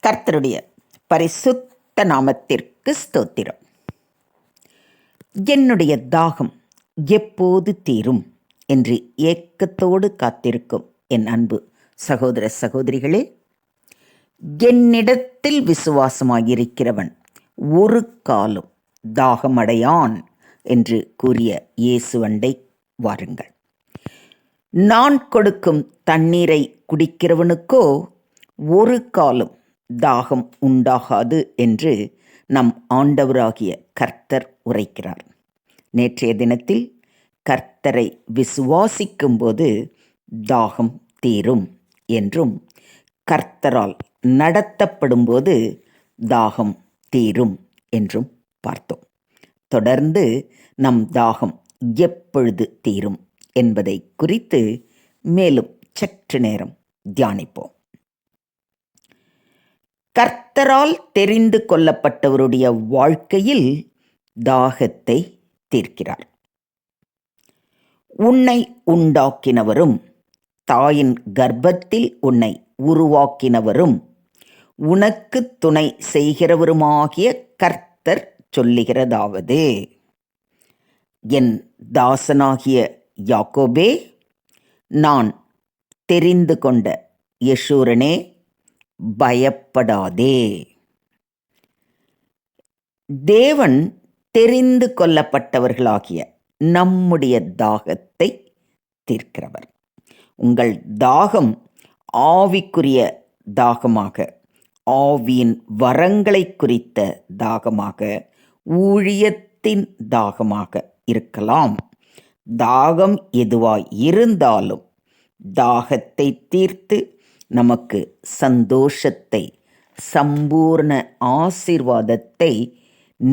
கர்த்தருடைய பரிசுத்த நாமத்திற்கு ஸ்தோத்திரம். என்னுடைய தாகம் எப்போது தீரும் என்று ஏக்கத்தோடு காத்திருக்கும் என் அன்பு சகோதர சகோதரிகளே, என்னிடத்தில் விசுவாசமாயிருக்கிறவன் ஒரு காலம் தாகமடையான் என்று கூறிய இயேசுவண்டை வாருங்கள். நான் கொடுக்கும் தண்ணீரை குடிக்கிறவனுக்கோ ஒரு காலம் தாகம் உண்டாகாது என்று நம் ஆண்டவராகிய கர்த்தர் உரைக்கிறார். நேற்றைய தினத்தில் கர்த்தரை விசுவாசிக்கும்போது தாகம் தீரும் என்றும், கர்த்தரால் நடத்தப்படும்போது தாகம் தீரும் என்றும் பார்த்தோம். தொடர்ந்து நம் தாகம் எப்பொழுது தீரும் என்பதை குறித்து மேலும் சற்று நேரம் தியானிப்போம். கர்த்தரால் தெரிந்து கொள்ளப்பட்டவருடைய வாழ்க்கையில் தாகத்தை தீர்க்கிறார். உன்னை உண்டாக்கினவரும் தாயின் கர்ப்பத்தில் உன்னை உருவாக்கினவரும் உனக்கு துணை செய்கிறவருமாகிய கர்த்தர் சொல்லுகிறதாவது, என் தாசனாகிய யாக்கோபே, நான் தெரிந்து கொண்ட யெஷூரனே, பயப்படாதே. தேவன் தெரிந்து கொள்ளப்பட்டவர்களாகிய நம்முடைய தாகத்தை தீர்க்கிறவர். உங்கள் தாகம் ஆவிக்குரிய தாகமாக, ஆவியின் வரங்களை குறித்த தாகமாக, ஊழியத்தின் தாகமாக இருக்கலாம். தாகம் எதுவாய் இருந்தாலும் தாகத்தை தீர்த்து நமக்கு சந்தோஷத்தை, சம்பூர்ண ஆசீர்வாதத்தை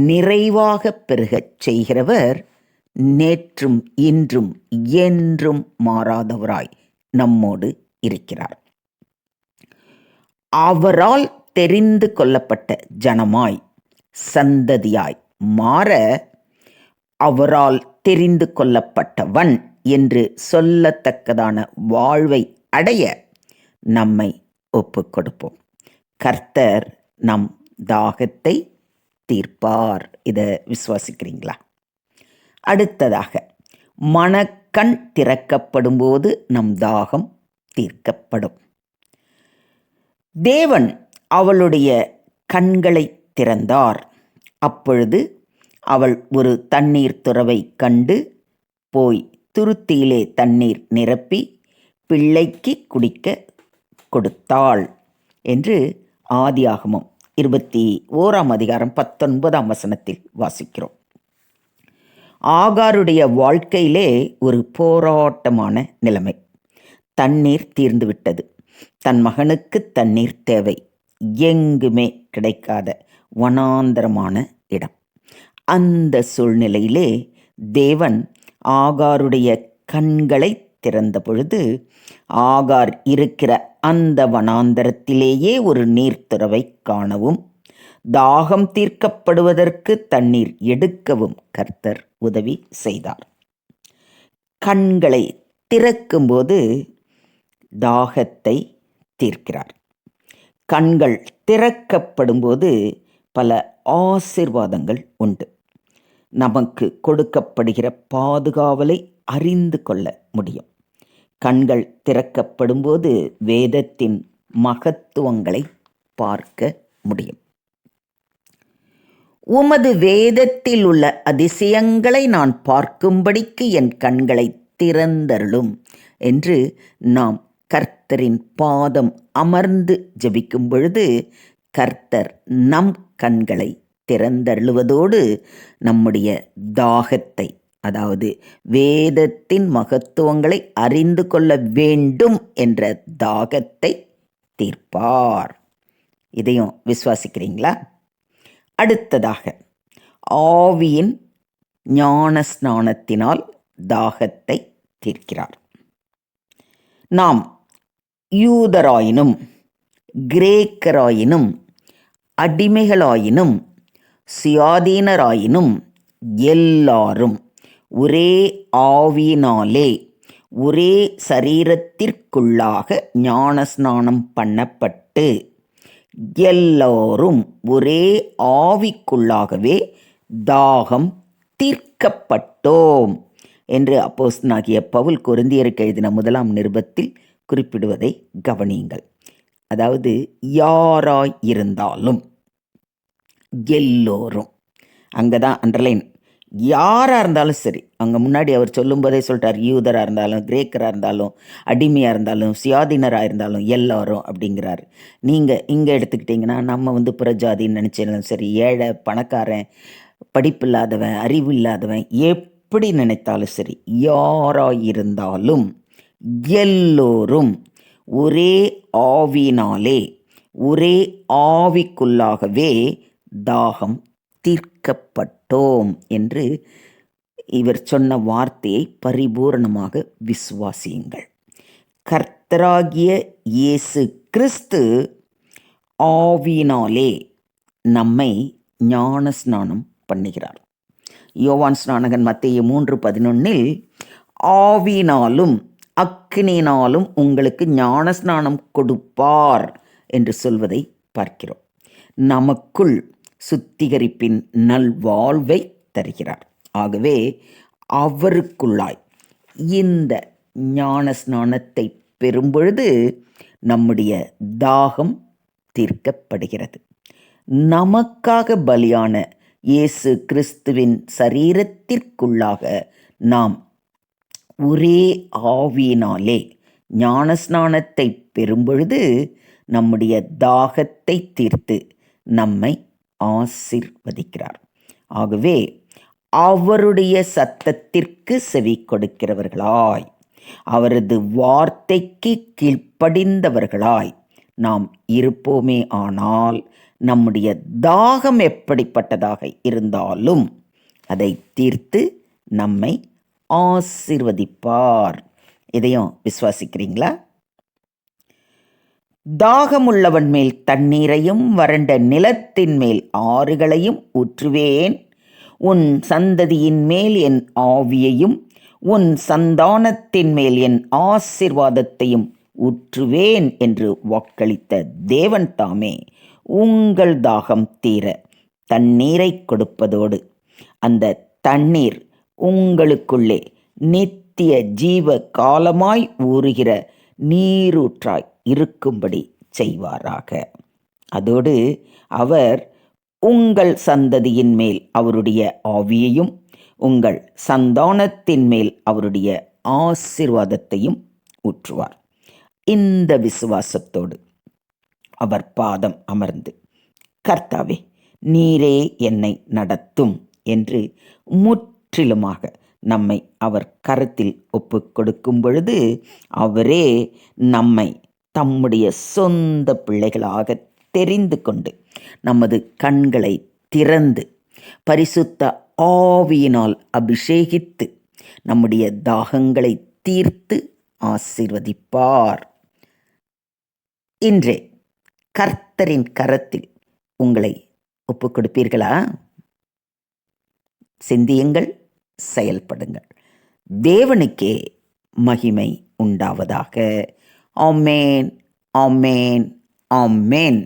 நிறைவாக பெருகச் செய்கிறவர் நேற்றும் இன்றும் என்றும் மாறாதவராய் நம்மோடு இருக்கிறார். அவரால் தெரிந்து கொள்ளப்பட்ட ஜனமாய், சந்ததியாய் மாற, அவரால் தெரிந்து கொள்ளப்பட்டவன் என்று சொல்லத்தக்கதான வாழ்வை அடைய நம்மை ஒப்புக் கொடுப்போம். கர்த்தர் நம் தாகத்தை தீர்ப்பார். இதை விசுவாசிக்கிறீங்களா? அடுத்ததாக, மனக்கண் திறக்கப்படும் போது நம் தாகம் தீர்க்கப்படும். தேவன் அவளுடைய கண்களை திறந்தார். அப்பொழுது அவள் ஒரு தண்ணீர் துறவை கண்டு போய் துருத்தியிலே தண்ணீர் நிரப்பி பிள்ளைக்கு குடிக்க கொடுத்தாள் என்று ஆதியாகமம் 21:19 வாசிக்கிறோம். ஆகாருடைய வாழ்க்கையிலே ஒரு போராட்டமான நிலைமை. தண்ணீர் தீர்ந்துவிட்டது. தன் மகனுக்கு தண்ணீர் தேவை. எங்குமே கிடைக்காத வனாந்தரமான இடம். அந்த சூழ்நிலையிலே தேவன் ஆகாருடைய கண்களை திறந்த பொழுது, ஆகார் இருக்கிற அந்த வனாந்தரத்திலேயே ஒரு நீர்த்துறவை காணவும், தாகம் தீர்க்கப்படுவதற்கு தண்ணீர் எடுக்கவும் கர்த்தர் உதவி செய்தார். கண்களை திறக்கும்போது தாகத்தை தீர்க்கிறார். கண்கள் திறக்கப்படும்போது பல ஆசீர்வாதங்கள் உண்டு. நமக்கு கொடுக்கப்படுகிற பாதுகாவலை அறிந்து கொள்ள முடியும். கண்கள் திறக்கப்படும்போது வேதத்தின் மகத்துவங்களை பார்க்க முடியும். உமது வேதத்தில் உள்ள அதிசயங்களை நான் பார்க்கும்படிக்கு என் கண்களை திறந்தருளும் என்று நாம் கர்த்தரின் பாதம் அமர்ந்து ஜெபிக்கும் பொழுது கர்த்தர் நம் கண்களை திறந்தருளுவதோடு நம்முடைய தாகத்தை, அதாவது வேதத்தின் மகத்துவங்களை அறிந்து கொள்ள வேண்டும் என்ற தாகத்தை தீர்ப்பார். இதையும் விசுவாசிக்கிறீங்களா? அடுத்ததாக, ஆவியின் ஞான ஸ்நானத்தினால் தாகத்தை தீர்க்கிறார். நாம் யூதராயினும் கிரேக்கராயினும் அடிமைகளாயினும் சுயாதீனராயினும் எல்லாரும் ஒரே ஆவியினாலே ஒரே சரீரத்திற்குள்ளாக ஞானஸ்நானம் பண்ணப்பட்டு எல்லோரும் ஒரே ஆவிக்குள்ளாகவே தாகம் தீர்க்கப்பட்டோம் என்று அப்போஸ்தலனாகிய பவுல் கொரிந்தியருக்கு எழுதின 1 நிருபத்தில் குறிப்பிடுவதை கவனியுங்கள். அதாவது யாராய் இருந்தாலும் எல்லோரும், அங்கே தான் அண்டர்லைன், யாராக இருந்தாலும் சரி, அங்கே முன்னாடி அவர் சொல்லும்போதே சொல்லிட்டார், யூதராக இருந்தாலும் கிரேக்கராக இருந்தாலும் அடிமையாக இருந்தாலும் சுயாதீனராக இருந்தாலும் எல்லாரும் அப்படிங்கிறாரு. நீங்கள் இங்கே எடுத்துக்கிட்டிங்கன்னா நம்ம புறஜாதின்னு நினச்சாலும் சரி, ஏழை பணக்காரன் படிப்பு இல்லாதவன் அறிவு இல்லாதவன் எப்படி நினைத்தாலும் சரி, யாராக இருந்தாலும் எல்லோரும் ஒரே ஆவினாலே ஒரே ஆவிக்குள்ளாகவே தாகம் தீர்க்கப்பட்டோம் என்று இவர் சொன்ன வார்த்தையை பரிபூரணமாக விசுவாசியுங்கள். கர்த்தராகிய இயேசு கிறிஸ்து ஆவியினாலே நம்மை ஞான ஸ்நானம் பண்ணுகிறார். யோவான் ஸ்நானகன் மத்தேயு 3:11 ஆவியினாலும் அக்கினியினாலும் உங்களுக்கு ஞான ஸ்நானம் கொடுப்பார் என்று சொல்வதை பார்க்கிறோம். நமக்குள் சுத்திகரிப்பின் நல்வாழ்வை தருகிறார். ஆகவே அவருக்குள்ளாய் இந்த ஞான ஸ்நானத்தை பெறும்பொழுது நம்முடைய தாகம் தீர்க்கப்படுகிறது. நமக்காக பலியான இயேசு கிறிஸ்துவின் சரீரத்திற்குள்ளாக நாம் ஒரே ஆவியினாலே ஞானஸ்நானத்தை பெறும்பொழுது நம்முடைய தாகத்தை தீர்த்து நம்மை ஆசீர்வதிக்கிறார். ஆகவே அவருடைய சத்தத்திற்கு செவி கொடுக்கிறவர்களாய், அவரது வார்த்தைக்கு கீழ்ப்படிந்தவர்களாய் நாம் இருப்போமே ஆனால் நம்முடைய தாகம் எப்படிப்பட்டதாக இருந்தாலும் அதை தீர்த்து நம்மை ஆசீர்வதிப்பார். இதையும் விசுவாசிக்கிறீங்களா? தாகமுள்ளவன் மேல் தண்ணீரையும் வறண்ட நிலத்தின் மேல் ஆறுகளையும் ஊற்றுவேன். உன் சந்ததியின் மேல் என் ஆவியையும் உன் சந்தானத்தின் மேல் என் ஆசீர்வாதத்தையும் ஊற்றுவேன் என்று வாக்களித்த தேவன் தாமே உங்கள் தாகம் தீர தண்ணீரை கொடுப்பதோடு அந்த தண்ணீர் உங்களுக்குள்ளே நித்திய ஜீவ காலமாய் ஊறுகிற நீரூற்றாய் இருக்கும்படி செய்வாராக. அதோடு அவர் உங்கள் சந்ததியின் மேல் அவருடைய ஆவியையும் உங்கள் சந்தானத்தின் மேல் அவருடைய ஆசீர்வாதத்தையும் ஊற்றுவார். இந்த விசுவாசத்தோடு அவர் பாதம் அமர்ந்து, கர்த்தாவே நீரே என்னை நடத்தும் என்று முற்றிலுமாக நம்மை அவர் கரத்தில் ஒப்பு கொடுக்கும் பொழுது அவரே நம்மை தம்முடைய சொந்த பிள்ளைகளாக தெரிந்து கொண்டு நமது கண்களை திறந்து பரிசுத்த ஆவியினால் அபிஷேகித்து நம்முடைய தாகங்களை தீர்த்து ஆசீர்வதிப்பார். இன்றே கர்த்தரின் கரத்தில் உங்களை ஒப்பு கொடுப்பீர்களா? சிந்தியுங்கள், செயல்படுங்கள். தேவனுக்கே மகிமை உண்டாவதாக. ஆமென், ஆமென், ஆமென்.